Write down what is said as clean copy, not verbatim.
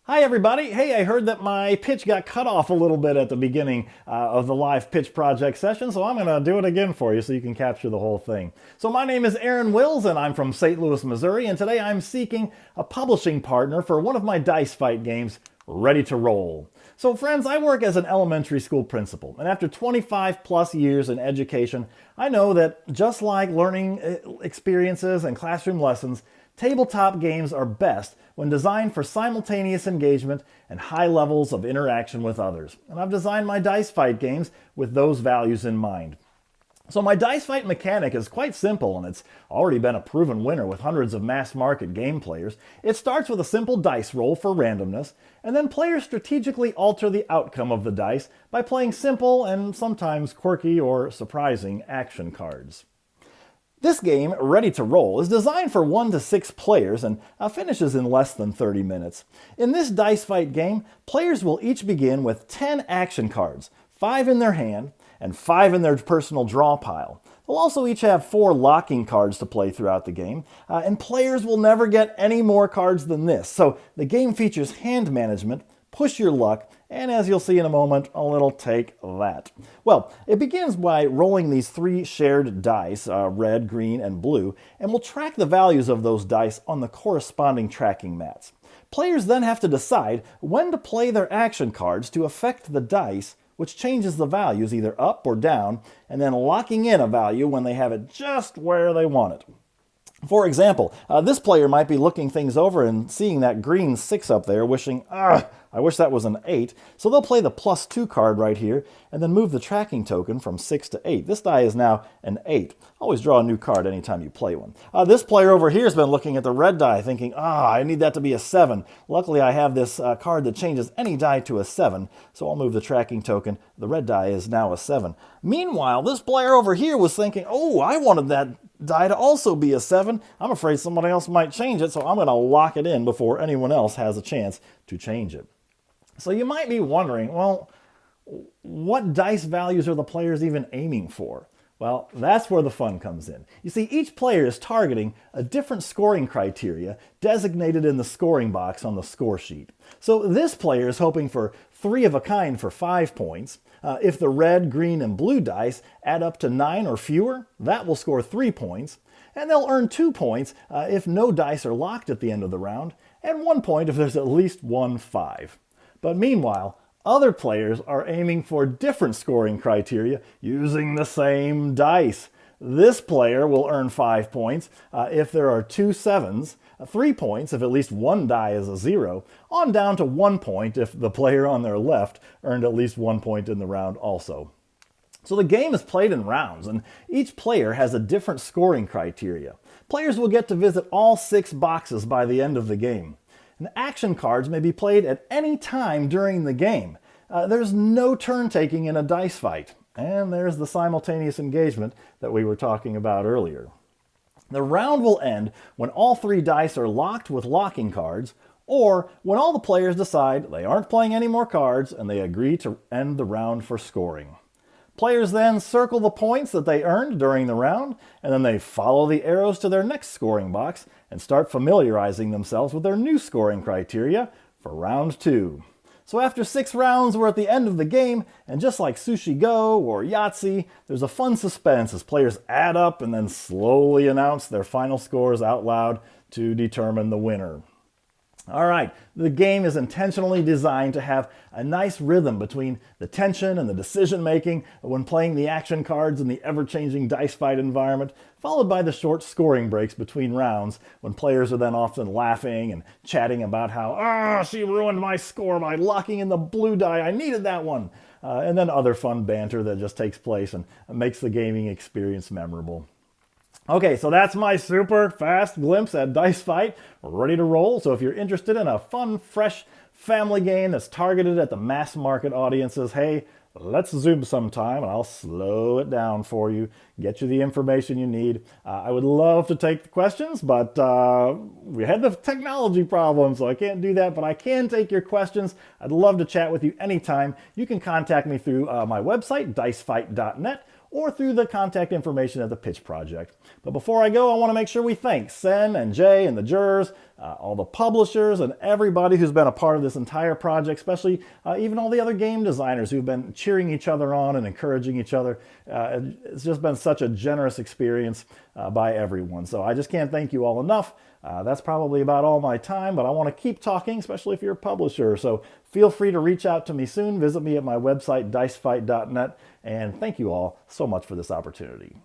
Hi everybody. Hey, I heard that my pitch got cut off a little bit at the beginning of the live pitch project session, so I'm going to do it again for you so you can capture the whole thing. So my name is Aaron Wills and I'm from St. Louis, Missouri, and today I'm seeking a publishing partner for one of my dice fight games, Ready to Roll. So friends, I work as an elementary school principal, and after 25 plus years in education, I know that just like learning experiences and classroom lessons, tabletop games are best when designed for simultaneous engagement and high levels of interaction with others. And I've designed my dice fight games with those values in mind. So my dice fight mechanic is quite simple, and it's already been a proven winner with hundreds of mass market game players. It starts with a simple dice roll for randomness, and then players strategically alter the outcome of the dice by playing simple and sometimes quirky or surprising action cards. This game, Ready to Roll, is designed for 1 to 6 players and finishes in less than 30 minutes. In this dice fight game, players will each begin with 10 action cards, 5 in their hand and 5 in their personal draw pile. They'll also each have 4 locking cards to play throughout the game, and players will never get any more cards than this. So the game features hand management, push your luck, and as you'll see in a moment, a little take that. Well, it begins by rolling these 3 shared dice, red, green, and blue, and we'll track the values of those dice on the corresponding tracking mats. Players then have to decide when to play their action cards to affect the dice, which changes the values either up or down, and then locking in a value when they have it just where they want it. For example, this player might be looking things over and seeing that green 6 up there, wishing, I wish that was an 8. So they'll play the +2 card right here, and then move the tracking token from 6 to 8. This die is now an 8. Always draw a new card anytime you play one. This player over here has been looking at the red die, thinking, I need that to be a 7. Luckily, I have this card that changes any die to a 7, so I'll move the tracking token. The red die is now a 7. Meanwhile, this player over here was thinking, I wanted that die to also be a 7. I'm afraid somebody else might change it, so I'm going to lock it in before anyone else has a chance to change it. So you might be wondering, well, what dice values are the players even aiming for? Well, that's where the fun comes in. You see, each player is targeting a different scoring criteria designated in the scoring box on the score sheet. So this player is hoping for 3 of a kind for 5 points. If the red, green, and blue dice add up to 9 or fewer, that will score 3 points. And they'll earn 2 points if no dice are locked at the end of the round, and 1 point if there's at least one 5. But meanwhile, other players are aiming for different scoring criteria using the same dice. This player will earn 5 points if there are 2 7s, 3 points if at least one die is a 0, on down to 1 point if the player on their left earned at least 1 point in the round also. So the game is played in rounds, and each player has a different scoring criteria. Players will get to visit all 6 boxes by the end of the game. And action cards may be played at any time during the game. There's no turn taking in a dice fight. And there's the simultaneous engagement that we were talking about earlier. The round will end when all 3 dice are locked with locking cards, or when all the players decide they aren't playing any more cards and they agree to end the round for scoring. Players then circle the points that they earned during the round, and then they follow the arrows to their next scoring box and start familiarizing themselves with their new scoring criteria for round 2. So after 6 rounds, we're at the end of the game, and just like Sushi Go or Yahtzee, there's a fun suspense as players add up and then slowly announce their final scores out loud to determine the winner. All right, the game is intentionally designed to have a nice rhythm between the tension and the decision making when playing the action cards in the ever-changing dice fight environment, followed by the short scoring breaks between rounds when players are then often laughing and chatting about how, she ruined my score by locking in the blue die, I needed that one, and then other fun banter that just takes place and makes the gaming experience memorable. Okay, so that's my super fast glimpse at Dice Fight, Ready to Roll. So if you're interested in a fun, fresh family game that's targeted at the mass market audiences, hey, let's Zoom sometime and I'll slow it down for you, get you the information you need. I would love to take the questions, but we had the technology problem, so I can't do that, but I can take your questions. I'd love to chat with you anytime. You can contact me through my website, dicefight.net, or through the contact information at the Pitch Project. But before I go, I want to make sure we thank Sen and Jay and the jurors, all the publishers, and everybody who's been a part of this entire project, especially even all the other game designers who've been cheering each other on and encouraging each other. It's just been such a generous experience by everyone. So I just can't thank you all enough. That's probably about all my time, but I want to keep talking, especially if you're a publisher. So feel free to reach out to me soon. Visit me at my website, dicefight.net. And thank you all so much for this opportunity.